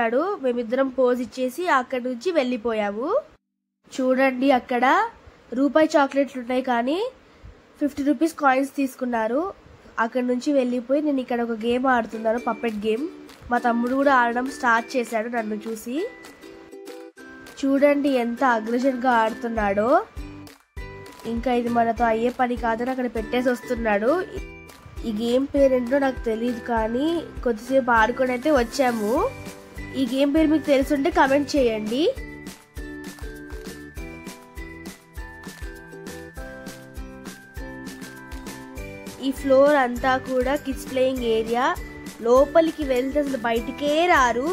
మేమిద్దరం పోజ్ ఇచ్చేసి అక్కడి నుంచి వెళ్ళిపోయాము. చూడండి, అక్కడ రూపాయి చాక్లెట్లు ఉన్నాయి కానీ 50 రూపీస్ కాయిన్స్ తీసుకున్నారు. అక్కడ నుంచి వెళ్ళిపోయి నేను ఇక్కడ ఒక గేమ్ ఆడుతున్నాను, పప్పెట్ గేమ్. మా తమ్ముడు కూడా ఆడడం స్టార్ట్ చేశాడు నన్ను చూసి. చూడండి ఎంత అగ్రెసివ్గా ఆడుతున్నాడో. ఇంకా ఇది మనతో అయ్యే పని కాదని అక్కడ పెట్టేసి వస్తున్నాడు. ఈ గేమ్ పేరేంటో నాకు తెలియదు కానీ కొద్దిసేపు ఆడుకొని అయితే వచ్చాము. ఈ గేమ్ పేరు మీకు తెలుసుంటే కామెంట్ చేయండి. ఈ ఫ్లోర్ అంతా కూడా కిడ్స్ ప్లేయింగ్ ఏరియా. లోపలికి వెళ్తే అసలు బయటికే రారు.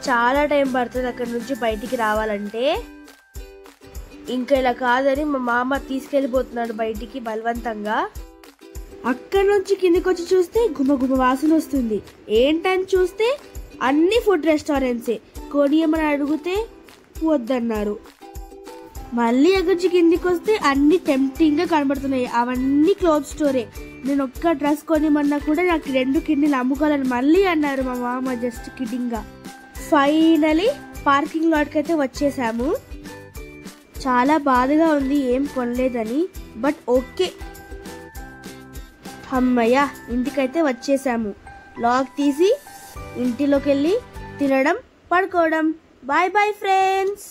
చాలా టైం పడుతుంది అక్కడ నుంచి బయటికి రావాలంటే. ఇంకా ఇలా కాదని మా మామ తీసుకెళ్ళిపోతున్నాడు బయటికి బలవంతంగా. అక్కడి నుంచి కిందికి వచ్చి చూస్తే గుమగుమ వాసన వస్తుంది. ఏంటని చూస్తే అన్ని ఫుడ్ రెస్టారెంట్సే. కొనియమని అడిగితే వద్దన్నారు. మళ్ళీ ఎగర్చి కిందికి వస్తే అన్ని టెంప్టింగ్ గా కనబడుతున్నాయి. అవన్నీ క్లోత్ స్టోరే. నేను ఒక్క డ్రెస్ కొనిమన్నా కూడా నాకు 2 కిడ్నీలు అమ్ముకోవాలని మళ్ళీ అన్నారు మా మామ జస్ట్ కిడ్డింగ్ గా. ఫైనలీ పార్కింగ్ లాట్ కి అయితే వచ్చేసాము. చాలా బాధగా ఉంది ఏం కొనలేదని, బట్ ఓకే. అమ్మయ్య, ఇంటికైతే వచ్చేసాము. లాక్ తీసి ఇంటిలోకి వెళ్ళి తినడం, పడుకోవడం. Bye bye friends.